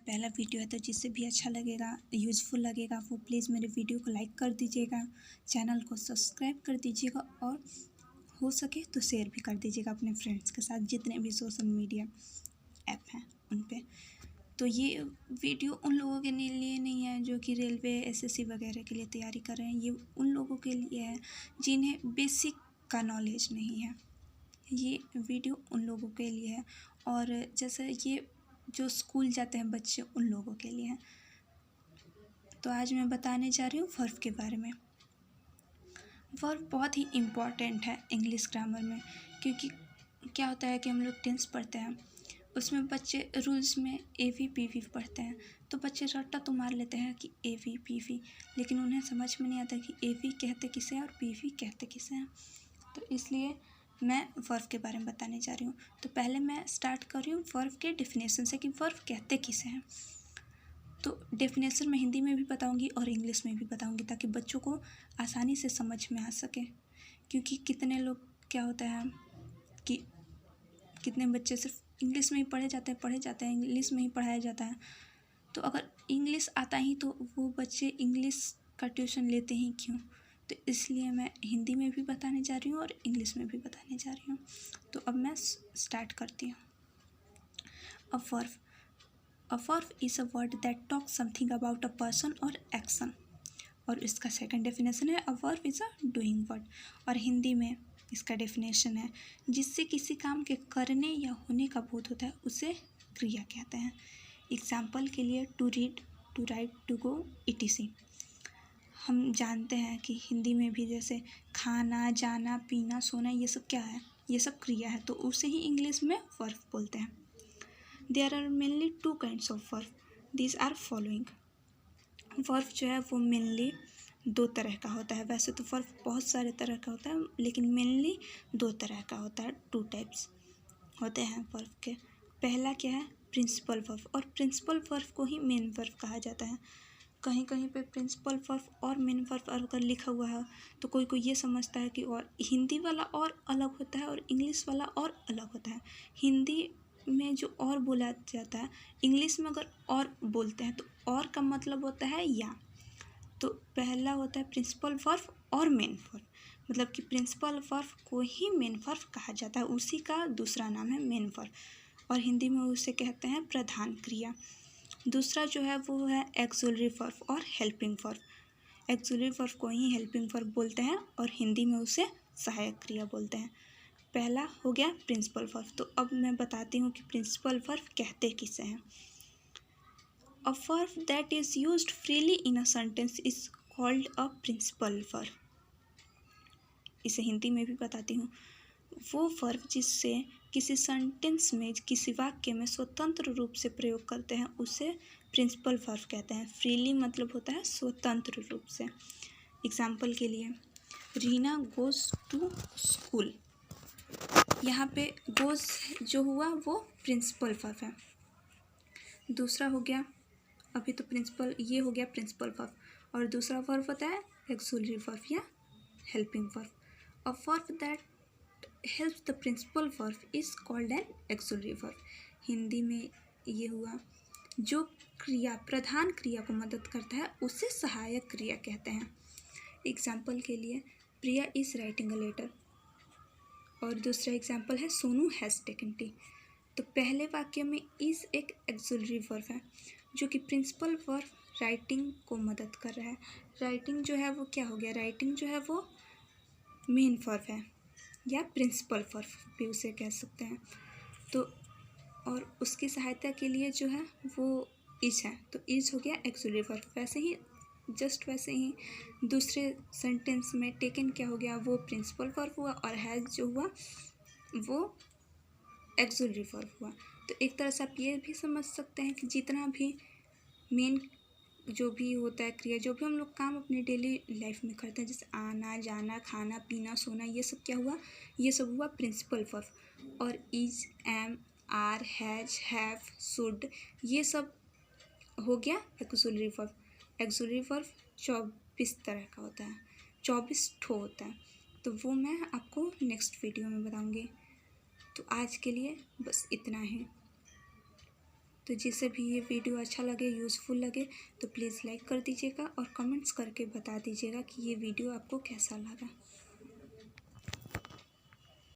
पहला वीडियो है, तो जिससे भी अच्छा लगेगा, यूज़फुल लगेगा, वो प्लीज़ मेरे वीडियो को लाइक कर दीजिएगा, चैनल को सब्सक्राइब कर दीजिएगा और हो सके तो शेयर भी कर दीजिएगा अपने फ्रेंड्स के साथ, जितने भी सोशल मीडिया ऐप हैं उन पे। तो ये वीडियो उन लोगों के लिए नहीं है जो कि रेलवे एसएससी वगैरह के लिए तैयारी कर रहे हैं। ये उन लोगों के लिए है जिन्हें बेसिक का नॉलेज नहीं है। ये वीडियो उन लोगों के लिए है, और जैसे ये जो स्कूल जाते हैं बच्चे, उन लोगों के लिए है। तो आज मैं बताने जा रही हूँ वर्ब के बारे में। वर्ब बहुत ही इम्पॉर्टेंट है इंग्लिश ग्रामर में, क्योंकि क्या होता है कि हम लोग टेंस पढ़ते हैं, उसमें बच्चे रूल्स में ए वी पी वी पढ़ते हैं, तो बच्चे रट्टा तो मार लेते हैं कि ए वी पी वी, लेकिन उन्हें समझ में नहीं आता कि ए वी कहते किसे हैं और पी वी कहते किसे हैं। तो इसलिए मैं वर्ब के बारे में बताने जा रही हूँ। तो पहले मैं स्टार्ट कर रही हूँ वर्ब के डेफिनेशन से कि वर्ब कहते किसे हैं। तो डेफिनेशन मैं हिंदी में भी बताऊँगी और इंग्लिश में भी बताऊँगी, ताकि बच्चों को आसानी से समझ में आ सके। क्योंकि कितने लोग क्या होता है कि कितने बच्चे सिर्फ इंग्लिश में ही पढ़े जाते हैं, इंग्लिश में ही पढ़ाया जाता है। तो अगर इंग्लिश आता ही तो वो बच्चे इंग्लिश का ट्यूशन लेते ही क्यों? तो इसलिए मैं हिंदी में भी बताने जा रही हूँ और इंग्लिश में भी बताने जा रही हूँ। तो अब मैं स्टार्ट करती हूँ। A verb is a word that talk something about a person और एक्शन। और इसका सेकंड डेफिनेशन है a verb is a doing word. और हिंदी में इसका डेफिनेशन है जिससे किसी काम के करने या होने का बोध होता है, उसे क्रिया कहते हैं। एग्जाम्पल के लिए to read, to write, to go, etc। हम जानते हैं कि हिंदी में भी जैसे खाना, जाना, पीना, सोना, ये सब क्या है? ये सब क्रिया है, तो उसे ही इंग्लिश में वर्ब बोलते हैं। There are mainly two kinds of verb, these are following. Verb जो है वो मेनली दो तरह का होता है। वैसे तो वर्ब बहुत सारे तरह का होता है, लेकिन मेनली दो तरह का होता है, टू टाइप्स होते हैं वर्ब के। पहला क्या है? प्रिंसिपल वर्ब, और प्रिंसिपल वर्ब को ही मेन वर्ब कहा जाता है। कहीं कहीं पे प्रिंसिपल वर्ब और मेन वर्ब अगर लिखा हुआ है तो कोई कोई ये समझता है कि और हिंदी वाला और अलग होता है और इंग्लिश वाला और अलग होता है। हिंदी में जो और बोला जाता है, इंग्लिश में अगर और बोलते हैं तो और का मतलब होता है या। तो पहला होता है प्रिंसिपल वर्ब और मेन वर्ब, मतलब कि प्रिंसिपल वर्ब को ही मेन वर्ब कहा जाता है, उसी का दूसरा नाम है मेन वर्ब, और हिंदी में उसे कहते हैं प्रधान क्रिया। दूसरा जो है वो है एक्सुलरी वर्ब और हेल्पिंग वर्ब। एक्सुलरी वर्ब को ही हेल्पिंग वर्ब बोलते हैं और हिंदी में उसे सहायक क्रिया बोलते हैं। पहला हो गया प्रिंसिपल वर्ब। तो अब मैं बताती हूँ कि प्रिंसिपल वर्ब कहते किसे हैं। A verb that is used freely in a sentence is called a principal verb. इसे हिंदी में भी बताती हूँ। वो वर्ब जिससे किसी सेंटेंस में, किसी वाक्य में स्वतंत्र रूप से प्रयोग करते हैं, उसे प्रिंसिपल वर्ब कहते हैं। फ्रीली मतलब होता है स्वतंत्र रूप से। एग्जाम्पल के लिए रीना गोज़ टू स्कूल, यहाँ पे गोज़ जो हुआ वो प्रिंसिपल वर्ब है। दूसरा हो गया, अभी तो प्रिंसिपल, ये हो गया प्रिंसिपल वर्ब, और दूसरा वर्ब होता है एक्सुलरी वर्ब या helping verb. A verb that helps the principal verb is called an auxiliary verb. Hindi में ये हुआ जो क्रिया, प्रधान क्रिया को मदद करता है, उसे सहायक क्रिया कहते हैं। एग्जाम्पल के लिए प्रिया इज राइटिंग अ लेटर, और दूसरा एग्जाम्पल है सोनू हैज़ टेकन टी। तो पहले वाक्य में इज एक एक्सुलरी वर्ब है जो कि प्रिंसिपल वर्ब राइटिंग को मदद कर रहा है। राइटिंग जो है वो क्या हो गया? राइटिंग जो है वो मेन वर्ब है या प्रिंसिपल वर्ब भी उसे कह सकते हैं। तो और उसकी सहायता के लिए जो है वो इज है, तो इज हो गया एक्सुलरी वर्ब। वैसे ही, जस्ट वैसे ही दूसरे सेंटेंस में टेकन क्या हो गया? वो प्रिंसिपल वर्ब हुआ, और हैज़ जो हुआ वो एक्सुलरी वर्ब हुआ। तो एक तरह से आप ये भी समझ सकते हैं कि जितना भी मेन जो भी होता है क्रिया, जो भी हम लोग काम अपने डेली लाइफ में करते हैं, जैसे आना जाना, खाना पीना, सोना, ये सब क्या हुआ? ये सब हुआ प्रिंसिपल वर्ब। और is, am, are, has, have, should, ये सब हो गया एक्सुलरी वर्ब। एक्सुलरी वर्ब 24 तरह का होता है, 24 ठो होता है। तो वो मैं आपको नेक्स्ट वीडियो में बताऊँगी। तो आज के लिए बस इतना है। तो जिसे भी ये वीडियो अच्छा लगे, यूज़फुल लगे, तो प्लीज़ लाइक कर दीजिएगा और कमेंट्स करके बता दीजिएगा कि ये वीडियो आपको कैसा लगा।